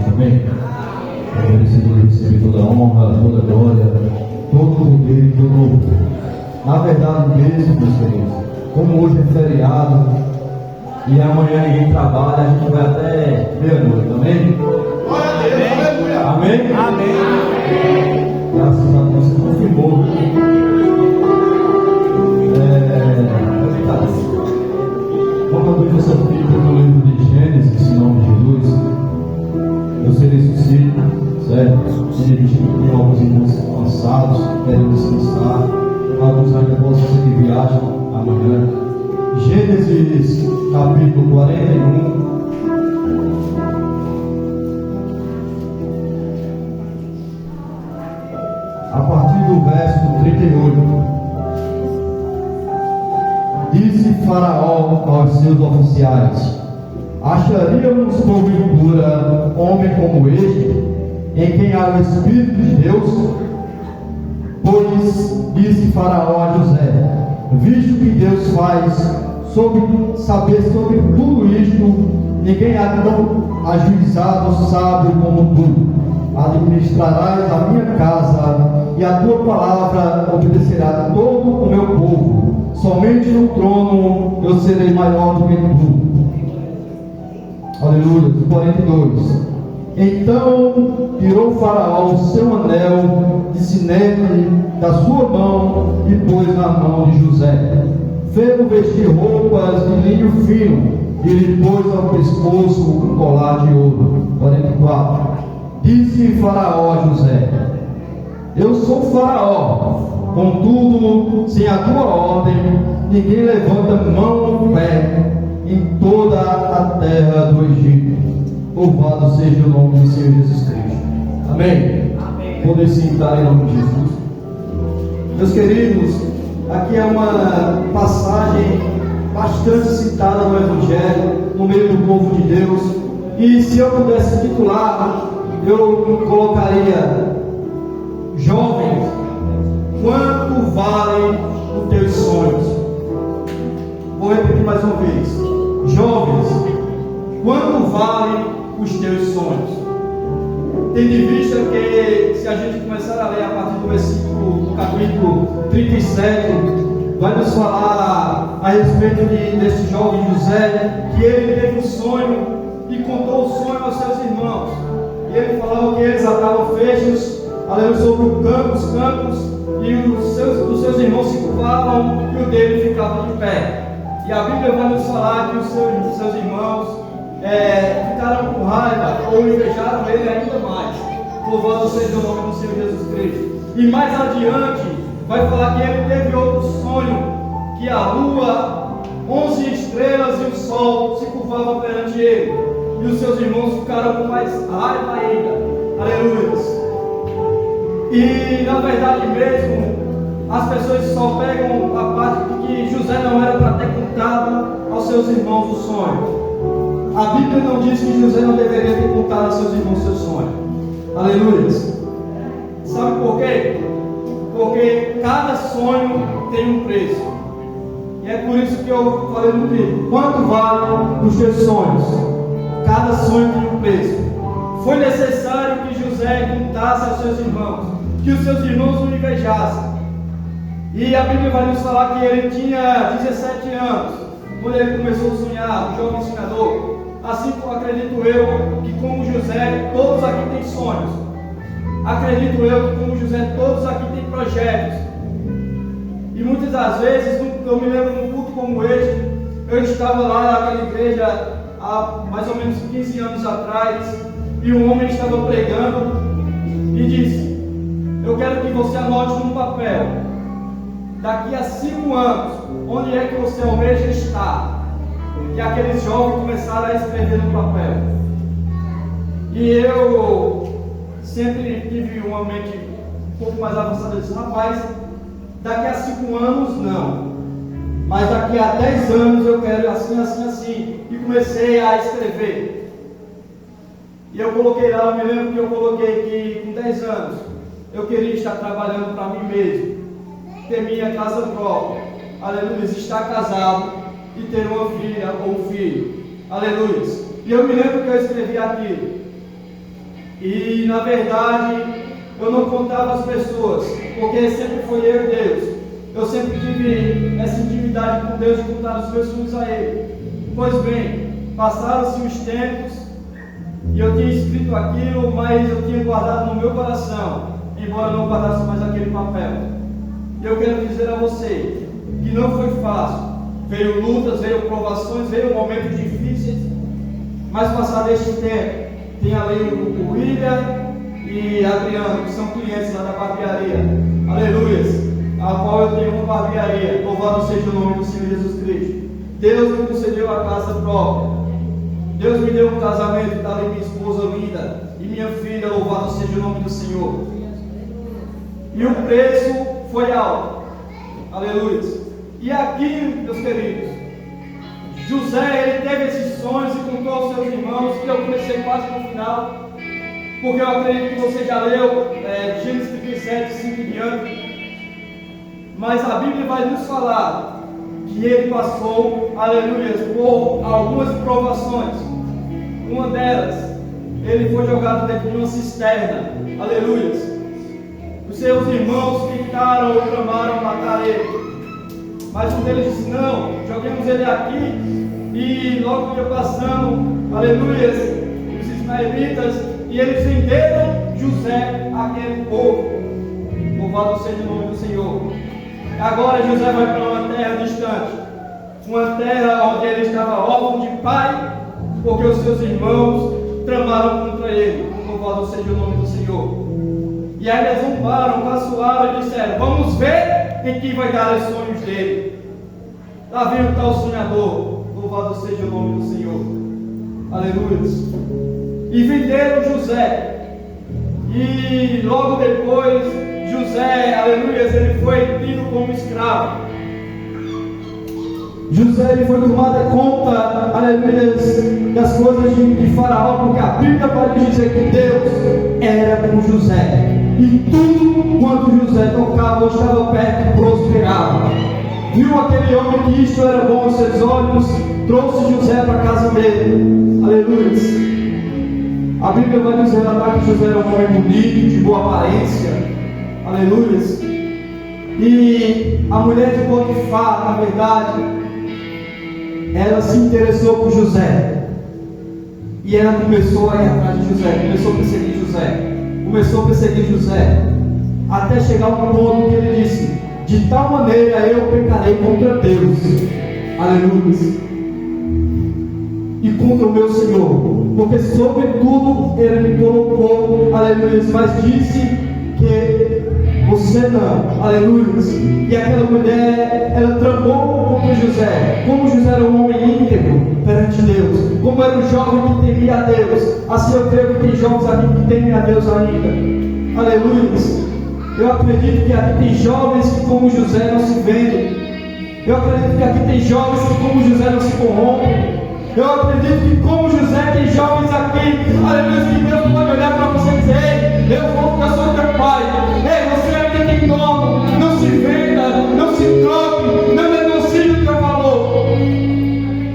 Amém? É merecido receber toda a honra, toda a glória, todo o poder e todo o louvor. Na verdade mesmo, meus queridos, como hoje é feriado e amanhã ninguém trabalha, a gente vai até meia-noite, amém? Glória a Deus, aleluia. Amém? Amém. Graças a Deus, você confirmou. Vamos abrir nossa Bíblia no livro de Gênesis, em nome de Jesus. Eu serei sucinto, certo? Tem alguns irmãos cansados, querem descansar. Alguns ainda possam ser que viajam amanhã. Gênesis, capítulo 41. A partir do verso 38. Disse Faraó aos seus oficiais: acharíamos porventura homem como este, em quem há o Espírito de Deus? Pois disse Faraó a José: visto que Deus faz saber sobre tudo isto, ninguém há tão ajuizado, sábio como tu. Administrarás a minha casa, e a tua palavra obedecerá todo o meu povo. Somente no trono eu serei maior do que tu. Aleluia. 42. Então tirou Faraó o seu anel de sinete da sua mão e pôs na mão de José. Fez-o vestir roupas de linho fino e lhe pôs ao pescoço um colar de ouro. 44. Disse Faraó a José: eu sou Faraó, contudo, sem a tua ordem, ninguém levanta mão ou pé em toda a terra do Egito. Louvado seja o nome do Senhor Jesus Cristo. Amém? Amém. Podem sentar em nome de Jesus. Meus queridos, aqui é uma passagem bastante citada no Evangelho, no meio do povo de Deus. E se eu pudesse titular, eu colocaria: jovens, quanto valem os teus sonhos? Vou repetir mais uma vez: jovens, quanto valem os teus sonhos? Tendo em vista que, se a gente começar a ler a partir do versículo do capítulo 37, vai nos falar a respeito desse jovem José, que ele teve um sonho e contou o sonho aos seus irmãos. E ele falava que eles atavam feixes, aleluia, sobre os campos, e os seus irmãos se curvavam e o dele ficava de pé. E a Bíblia vai nos falar que os seus irmãos ficaram com raiva ou invejaram ele ainda mais. Louvado seja o nome do Senhor Jesus Cristo. E mais adiante vai falar que ele teve outro sonho, que a lua, 11 estrelas e o sol se curvavam perante ele. E os seus irmãos ficaram com mais raiva ainda. Aleluia. E na verdade mesmo, as pessoas só pegam a parte de que José não era para ter contado aos seus irmãos o sonho. A Bíblia não diz que José não deveria ter contado aos seus irmãos o seu sonho. Aleluia. Sabe por quê? Porque cada sonho tem um preço. E é por isso que eu falei no livro: quanto valem os teus sonhos? Cada sonho tem um preço. Foi necessário que José contasse aos seus irmãos, que os seus irmãos o invejassem. E a Bíblia vai nos falar que ele tinha 17 anos, quando ele começou a sonhar, um jovem sonhador. Assim como acredito eu que, como José, todos aqui têm sonhos. Acredito eu que, como José, todos aqui têm projetos. E muitas das vezes, eu me lembro num culto como este, eu estava lá naquela igreja há mais ou menos 15 anos atrás, e um homem estava pregando e disse: eu quero que você anote num papel, daqui a 5 anos, onde é que você almeja estar. E aqueles jovens começaram a escrever no papel. E eu sempre tive uma mente um pouco mais avançada. Eu disse: rapaz, daqui a 5 anos não, mas daqui a 10 anos eu quero assim, assim, assim. E comecei a escrever. E eu coloquei lá, eu me lembro que eu coloquei que com 10 anos eu queria estar trabalhando para mim mesmo, ter minha casa própria, aleluia, estar casado e ter uma filha ou um filho, aleluia. E eu me lembro que eu escrevi aquilo. E na verdade, eu não contava as pessoas, porque sempre foi eu e Deus. Eu sempre tive essa intimidade com Deus de contar os meus sonhos a Ele. Pois bem, passaram-se os tempos e eu tinha escrito aquilo, mas eu tinha guardado no meu coração, embora não guardasse mais aquele papel. E eu quero dizer a você que não foi fácil. Veio lutas, veio provações, veio momentos difíceis, mas passado este tempo, tem ali o William e Adriano, que são clientes lá da barbearia, aleluias, a qual eu tenho uma barbearia. Louvado seja o nome do Senhor Jesus Cristo. Deus me concedeu a casa própria, Deus me deu um casamento, está ali minha esposa linda e minha filha, louvado seja o nome do Senhor. E o preço foi alto, aleluias. E aqui, meus queridos, José, ele teve esses sonhos e contou aos seus irmãos, que eu comecei quase no final, porque eu acredito que você já leu Gênesis 37, 5 em diante. Mas a Bíblia vai nos falar que ele passou, aleluia, por algumas provações. Uma delas, ele foi jogado dentro de uma cisterna, aleluia. Os seus irmãos tentaram ou clamaram matar ele. Mas um deles disse: não, joguemos ele aqui. E logo ia passando, aleluia, os ismaelitas, e eles venderam José àquele povo. Louvado seja o nome do Senhor. Agora José vai para uma terra distante, uma terra onde ele estava órfão de pai, porque os seus irmãos tramaram contra ele. Louvado seja o nome do Senhor. E aí eles zombaram, caçoaram e disseram: vamos ver em que vai dar os sonhos dele. Lá vem o tal sonhador, louvado seja o nome do Senhor, aleluia. E venderam José, e logo depois José, aleluia, ele foi tido como escravo. José, ele foi tomado conta, aleluia, das coisas de Faraó, porque a Bíblia vai dizer que Deus era com José, e tudo quanto José tocava ou estava perto prosperava. Viu aquele homem que isto era bom aos seus olhos, trouxe José para a casa dele, aleluia. A Bíblia vai nos relatar que José era um homem bonito, de boa aparência, aleluia. E a mulher de Potifar, na verdade, ela se interessou por José, e ela começou a ir atrás de José, começou a perseguir José, até chegar ao ponto que ele disse: de tal maneira eu pecarei contra Deus, aleluia, e contra o meu Senhor, porque sobre tudo ele me colocou, aleluia, mas disse que você não, aleluia. E aquela mulher, ela tramou contra José. Como José era um homem íntegro perante Deus, como era um jovem que temia a Deus, assim eu creio que tem jovens aqui que temem a Deus ainda, aleluia. Eu acredito que aqui tem jovens que, como José, não se vendem. Eu acredito que aqui tem jovens que, como José, não se corrompem. Eu acredito que, como José, tem jovens aqui, aleluia, que Deus pode olhar para você e dizer: ei, eu vou porque eu sou teu pai. Ei, você ainda tem dono. Não se venda, não se troque, não negocie o teu valor.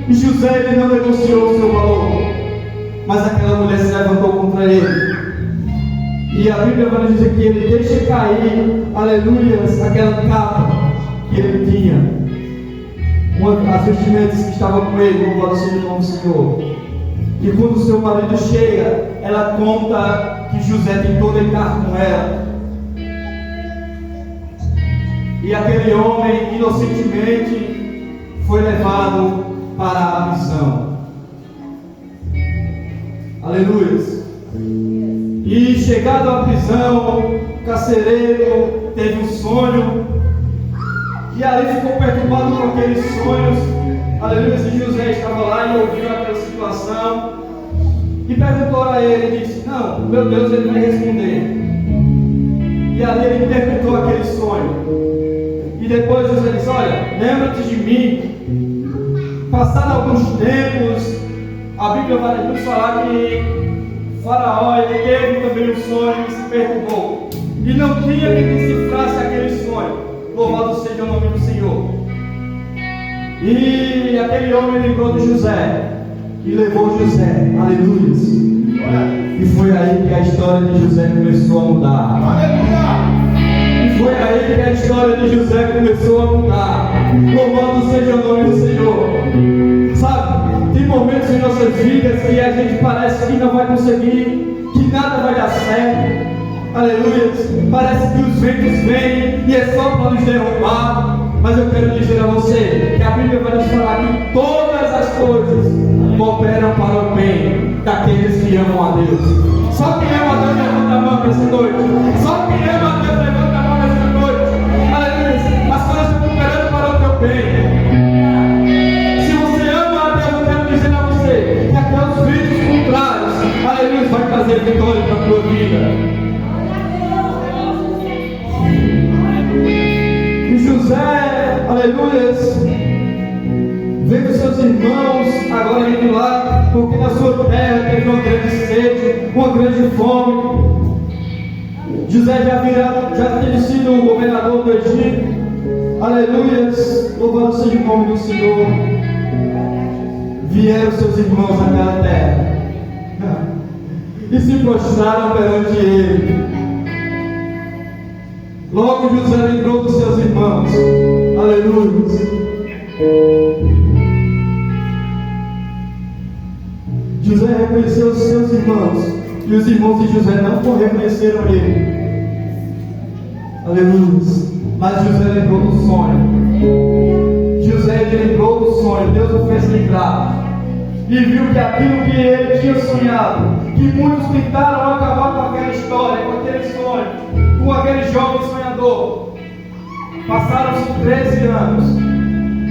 E José, ele não negociou o seu valor, mas aquela mulher se levantou contra ele. E a Bíblia vai dizer que ele deixa cair, aleluia, aquela capa que ele tinha, as vestimentas que estavam com ele, louvado seja o nome do Senhor. E quando o seu marido chega, ela conta que José tentou deitar com ela. E aquele homem, inocentemente, foi levado para a prisão. Aleluia. E chegado à prisão, o carcereiro teve um sonho, e ali ficou perturbado com aqueles sonhos, aleluia. E José estava lá e ouviu aquela situação, e perguntou a ele, e disse: não, meu Deus, ele vai responder. E ali ele interpretou aquele sonho, e depois José disse: olha, lembra-te de mim. Passado alguns tempos, a Bíblia vai nos falar que Faraó, ele teve também um sonho e se perturbou, e não tinha que decifrasse aquele sonho. Louvado seja o nome do Senhor. E aquele homem lembrou de José e levou José, aleluia. E foi aí que a história de José começou a mudar. Aleluia! E foi aí que a história de José começou a mudar. Louvado seja o nome do Senhor. Sabe, tem momentos em nossas vidas que a gente parece que não vai conseguir, que nada vai dar certo. Aleluia. Parece que os ventos vêm e é só para nos derrubar. Mas eu quero dizer a você que a Bíblia vai nos falar que todas as coisas cooperam para o bem daqueles que amam a Deus. Só quem ama a Deus levanta a mão nessa noite. Só quem ama a Deus levanta a mão nessa noite. Aleluia. As coisas estão cooperando para o teu bem. Se você ama a Deus, eu quero dizer a você que até os ventos contrários, aleluia, vai trazer vitória para a tua vida. E José, aleluia, vendo seus irmãos agora indo lá, porque na sua terra teve uma grande sede, uma grande fome. José já tinha sido o governador do Egito. Aleluia, louvado seja o nome do Senhor. Vieram seus irmãos àquela terra e se prostraram perante ele. Logo José lembrou dos seus irmãos. Aleluia. José reconheceu os seus irmãos. E os irmãos de José não reconheceram ele. Aleluia. Mas José lembrou do sonho. José lembrou do sonho. Deus o fez lembrar. E viu que aquilo que ele tinha sonhado, que muitos tentaram acabar com aquela história, com aquele sonho, com aquele jovem sonhador. Passaram-se 13 anos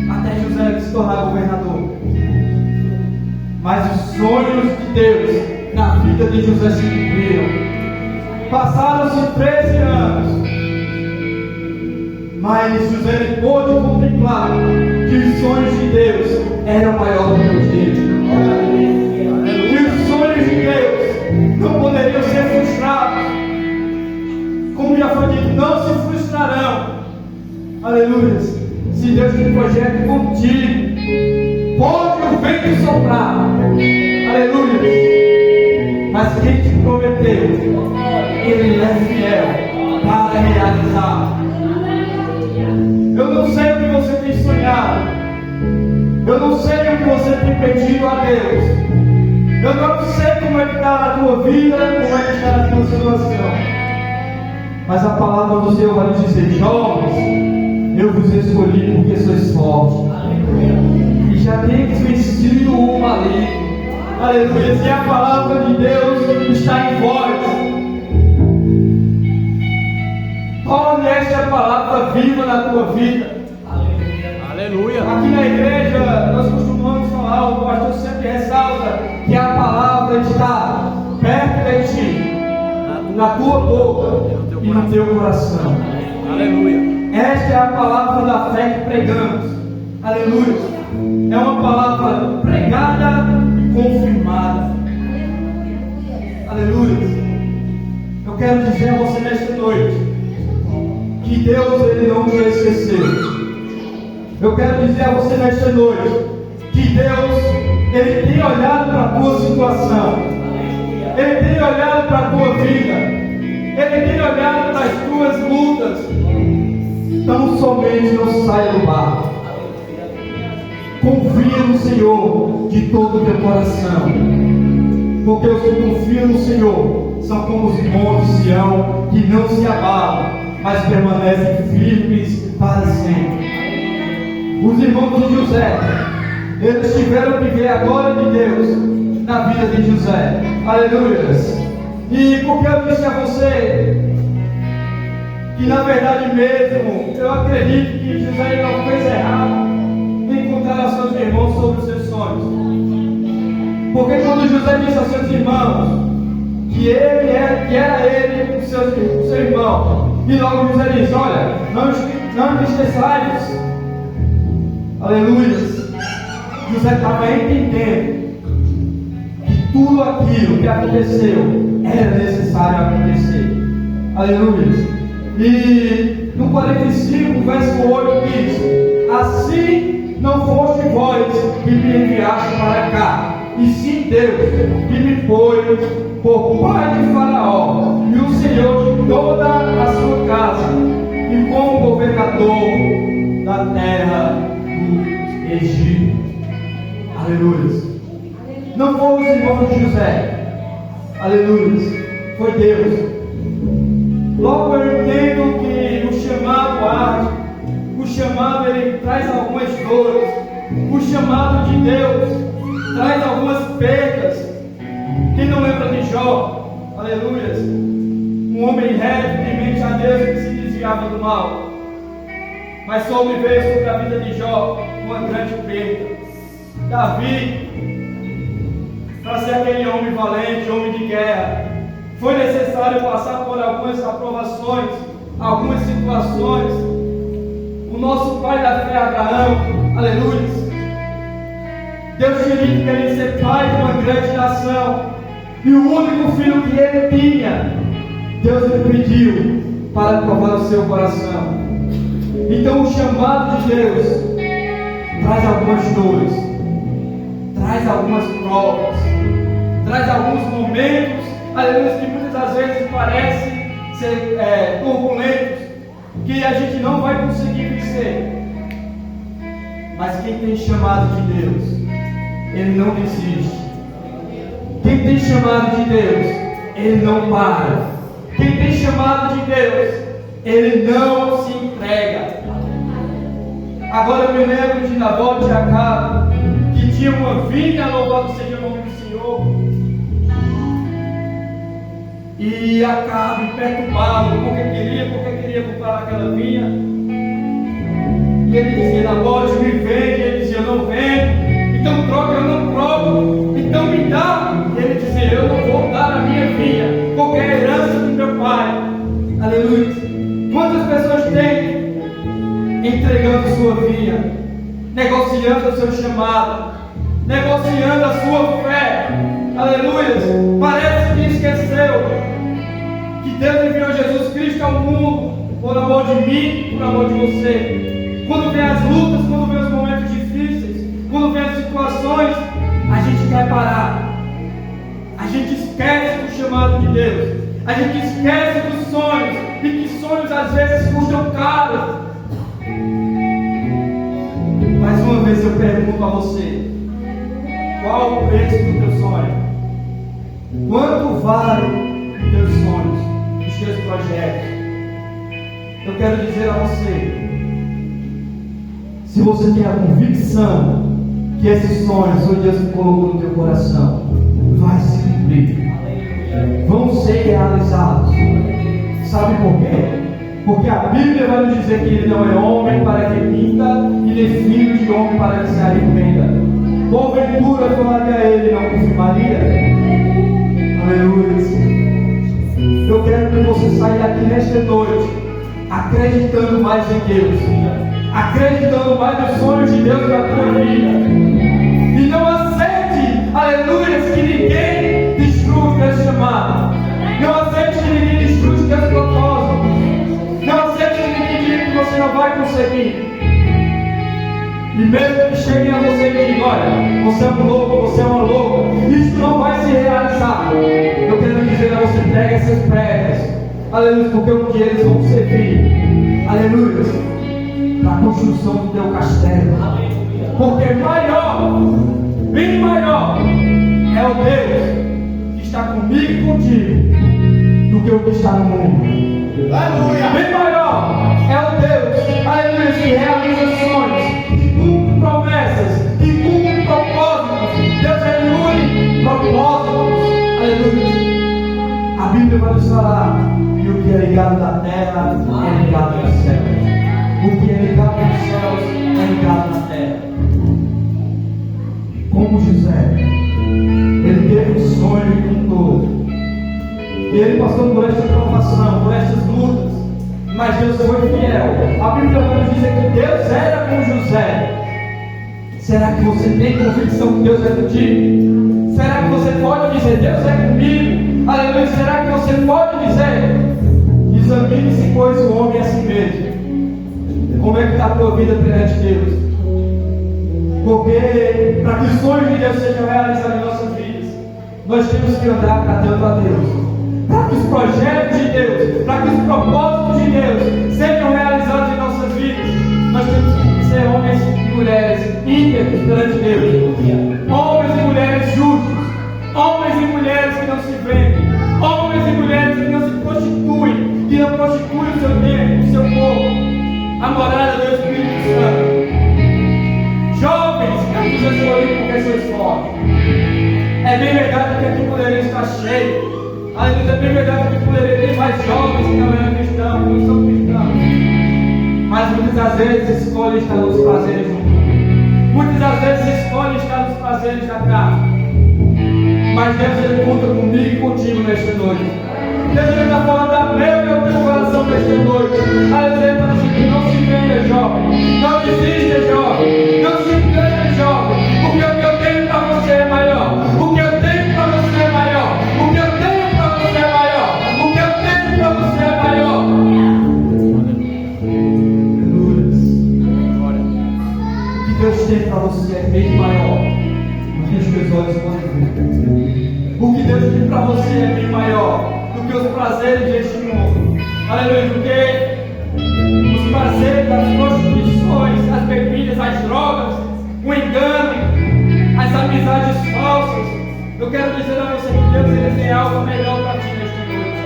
até José se tornar governador. Mas os sonhos de Deus na vida de José se cumpriram. Passaram-se 13 anos, mas José pôde contemplar que os sonhos de Deus eram maiores do que os dele. E os sonhos de Deus não poderiam ser frustrados. Como já foi dito, não se frustrarão. Aleluia. Se Deus tem projeto contigo, pode o vento soprar. Aleluia. Mas quem te prometeu, ele é fiel para realizar. Eu não sei o que você tem sonhado. Eu não sei o que você tem pedido a Deus. Eu não sei como é que está a tua vida, como é que está a tua situação. Mas a palavra do Senhor vai nos dizer: jovens, eu vos escolhi porque sois fortes. E já tendes vencido o maligno. Aleluia. E a palavra de Deus está em vós. Torne esta palavra viva na tua vida. Aleluia. Aqui na igreja nós costumamos falar, o pastor sempre ressalta que a palavra está perto de ti, na tua boca e no teu coração. Aleluia. Esta é a palavra da fé que pregamos. Aleluia. É uma palavra pregada e confirmada. Aleluia. Eu quero dizer a você nesta noite que Deus, ele não nos esqueceu. Eu quero dizer a você nesta noite que Deus, ele tem olhado para a tua situação. Ele tem olhado para a tua vida. Ele tem olhado para as tuas lutas. Tão somente não saia do barco. Confia no Senhor de todo o teu coração. Porque os que confiam no Senhor são como os montes de Sião, que não se abalam, mas permanecem firmes para sempre. Os irmãos de José, eles tiveram que ver a glória de Deus na vida de José. Aleluia. E porque eu disse a você que na verdade mesmo, eu acredito que José não fez errado em contar aos seus irmãos sobre os seus sonhos. Porque quando José disse aos seus irmãos que era ele o seu irmão, e logo José disse: olha, não entristeçais. Aleluia. José estava entendendo que tudo aquilo que aconteceu era necessário acontecer. Aleluia. E no 45, verso 8 diz: assim não foste vós que me enviaste para cá, e sim Deus que me pôs por pai de Faraó e o senhor de toda a sua casa, e como governador da terra do Egito. Aleluia. Não foram os irmãos de José, aleluia, foi Deus. Logo eu entendo que o chamado arde, o chamado ele traz algumas dores, o chamado de Deus traz algumas perdas. Quem não lembra de Jó, aleluia, um homem reto, temente a Deus, que se desviava do mal, mas sobreveio sobre a vida de Jó uma grande perda. Davi, para ser aquele homem valente, homem de guerra, foi necessário passar por algumas aprovações, algumas situações. O nosso pai da fé, Abraão, aleluia, Deus tinha dito que ele ia ser pai de uma grande nação, e o único filho que ele tinha, Deus lhe pediu para provar o seu coração. Então o chamado de Deus traz algumas dores, traz algumas provas, traz alguns momentos, aleluia, que muitas das vezes parecem ser turbulentos, que a gente não vai conseguir vencer. Mas quem tem chamado de Deus, ele não desiste. Quem tem chamado de Deus, ele não para. Quem tem chamado de Deus, ele não se entrega. Agora eu me lembro de Nabote e Acabe, que tinha uma vinha, louvado seja o nome do Senhor, e Acabe perturbado, porque queria comprar aquela vinha, e ele dizia: Nabote, me vende. Ele dizia: eu não vendo. Então troca, eu não troco. Então me dá. E ele dizia: eu não vou dar a minha vinha, porque é a herança do meu pai. Aleluia. Quantas pessoas têm entregando sua vinha, negociando o seu chamado, negociando a sua fé? Aleluia. Parece que esqueceu que Deus enviou Jesus Cristo ao mundo por amor de mim, por amor de você. Quando vem as lutas, quando vem os momentos difíceis, quando vem as situações, a gente quer parar. A gente esquece do chamado de Deus. A gente esquece dos sonhos. E que sonhos às vezes custam caro. Mais uma vez eu pergunto a você: qual o preço do teu sonho? Quanto vale os teus sonhos, os teus projetos? Eu quero dizer a você: se você tem a convicção que esses sonhos, onde Deus colocou no teu coração, vai se cumprir, vão ser realizados. Sabe por quê? Porque a Bíblia vai nos dizer que ele não é homem para que minta, e nem filho de homem para que se arrependa. Porventura falaria a ele, não confirmaria? Aleluia. Eu quero que você saia daqui nesta noite acreditando mais em Deus, acreditando mais nos sonhos de Deus para a tua vida, e não aceite, aleluia, que ninguém destrua o teu chamado. Não aceite que ninguém destrua os teus propósitos. Não aceite que ninguém diga que você não vai conseguir. E mesmo que cheguem a você e digam: olha, você é um louco, você é uma louca, isso não vai se realizar. Eu quero dizer a você: pega essas pedras, aleluia, porque um dia eles vão servir, aleluia, para a construção do teu castelo. Porque maior, bem maior, é o Deus que está comigo e contigo do que o que está no mundo. Aleluia. Bem maior é o Deus, aleluia, que realiza sonhos, que cumpre promessas, que cumpre propósitos. Deus reúne propósitos. Aleluia. A Bíblia vai nos falar que o que é ligado na terra é ligado nos céus. O que é ligado nos céus é ligado na terra. Como José, ele teve um sonho e contou. E ele passou por esta provação, por estas lutas, mas Deus foi fiel. A Bíblia vai nos dizer que Deus era com José. Será que você tem convicção que Deus é contigo? Será que você pode dizer: Deus é comigo? Aleluia. Será que você pode dizer: examine-se, pois, o homem a si mesmo? Como é que está a tua vida perante Deus? Porque para que os sonhos de Deus sejam realizados em nossas vidas, nós temos que andar agradando a Deus. Para que os projetos de Deus, para que os propósitos de Deus sejam realizados em nossas vidas, nós temos que ser homens e mulheres íntegros perante Deus. Homens e mulheres justos. Homens e mulheres que não se vendem. Homens e mulheres que não se prostituem, que não prostituem o seu tempo, o seu corpo. A morada do Espírito Santo. Jovens, eu vos escolhi porque sois fortes. É bem verdade que aqui poderia estar cheio. Aleluia, é bem verdade que poderia ter mais jovens que não eram cristãos, que não são cristãos. Mas muitas das vezes escolhem estar nos prazeres do mundo. Muitas das vezes escolhem estar nos prazeres da carne. Mas Deus, Ele conta comigo e contigo nesta noite. Deus, Ele está falando a meu e ao teu coração nesta noite. Aleluia, para que não se venda, jovem. Não desista, jovem. Não se engane, jovem. Porque o que eu tenho para você é maior. O que eu tenho para você é maior. O que eu tenho para você é maior. O que eu tenho para você é maior. Aleluia. O que Deus tem para você é bem maior do que os teus olhos podem ver. O que Deus tem para você é bem maior do que os prazeres deste mundo. Aleluia, porque os prazeres das prostituições, as bebidas, as drogas, o engano, as amizades falsas. Eu quero dizer a você que Deus, Ele tem algo melhor para ti nesta noite.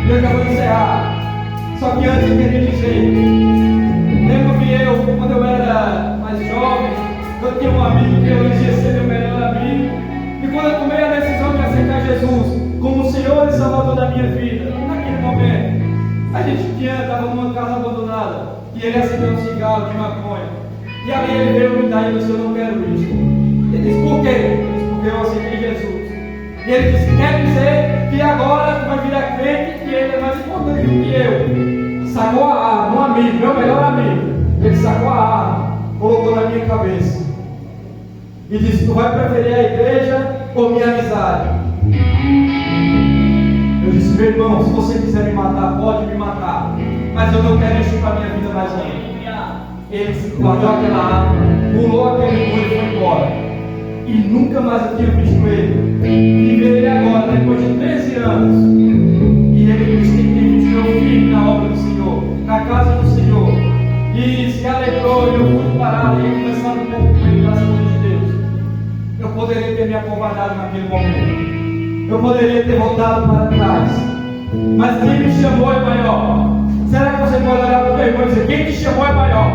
E eu já vou encerrar. Só que antes eu queria dizer, lembro-me quando eu era mais jovem, eu tinha um amigo que eu dizia ser meu melhor amigo. E quando eu tomei a decisão de aceitar Jesus como o Senhor e Salvador da minha vida, naquele momento, a gente estava numa casa abandonada e ele acendeu um cigarro de maconha. E ali ele veio me dar e disse: eu não quero isso. Ele disse: por quê? Ele disse: porque eu aceitei Jesus. E ele disse: quer dizer que agora tu vai virar crente, que ele é mais importante do que eu. Sacou a arma, um amigo, meu melhor amigo. Ele sacou a arma, colocou na minha cabeça e disse: tu vai preferir a igreja ou minha amizade? Eu disse: meu irmão, se você quiser me matar, pode me matar, mas eu não quero isso para a minha vida mais longe. Ele guardou aquela arma, pulou aquele muro e foi embora. E nunca mais eu tinha visto ele. E veio ele agora, depois de 13 anos. E ele investiu firme na obra do Senhor, na casa do Senhor. E se alegrou, e eu fui parado, e eu conversando um pouco com ele, graças a Deus de Deus. Eu poderia ter me acovardado naquele momento. Eu poderia ter voltado para trás. Mas quem me chamou é maior. Será que você pode olhar para o teu irmão e dizer: quem te chamou é maior?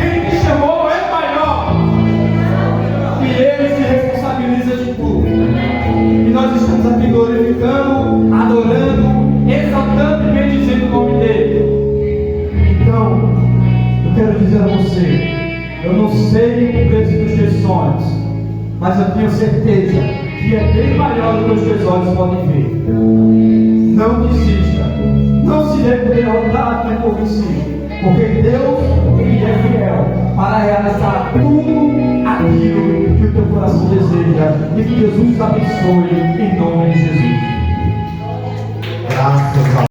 Quem te chamou é maior. E ele se responsabiliza de tudo. E nós estamos aqui glorificando, adorando, exaltando e bendizendo o nome dele. Então, eu quero dizer a você: eu não sei o preço dos teus sonhos, mas eu tenho certeza que é bem maior do que os teus olhos podem ver. Não desista. Não se dê por derrotado nem por vencido, porque Deus, Ele é fiel para realizar tudo aquilo que o teu coração deseja. E que Jesus te abençoe em nome de Jesus. Graças a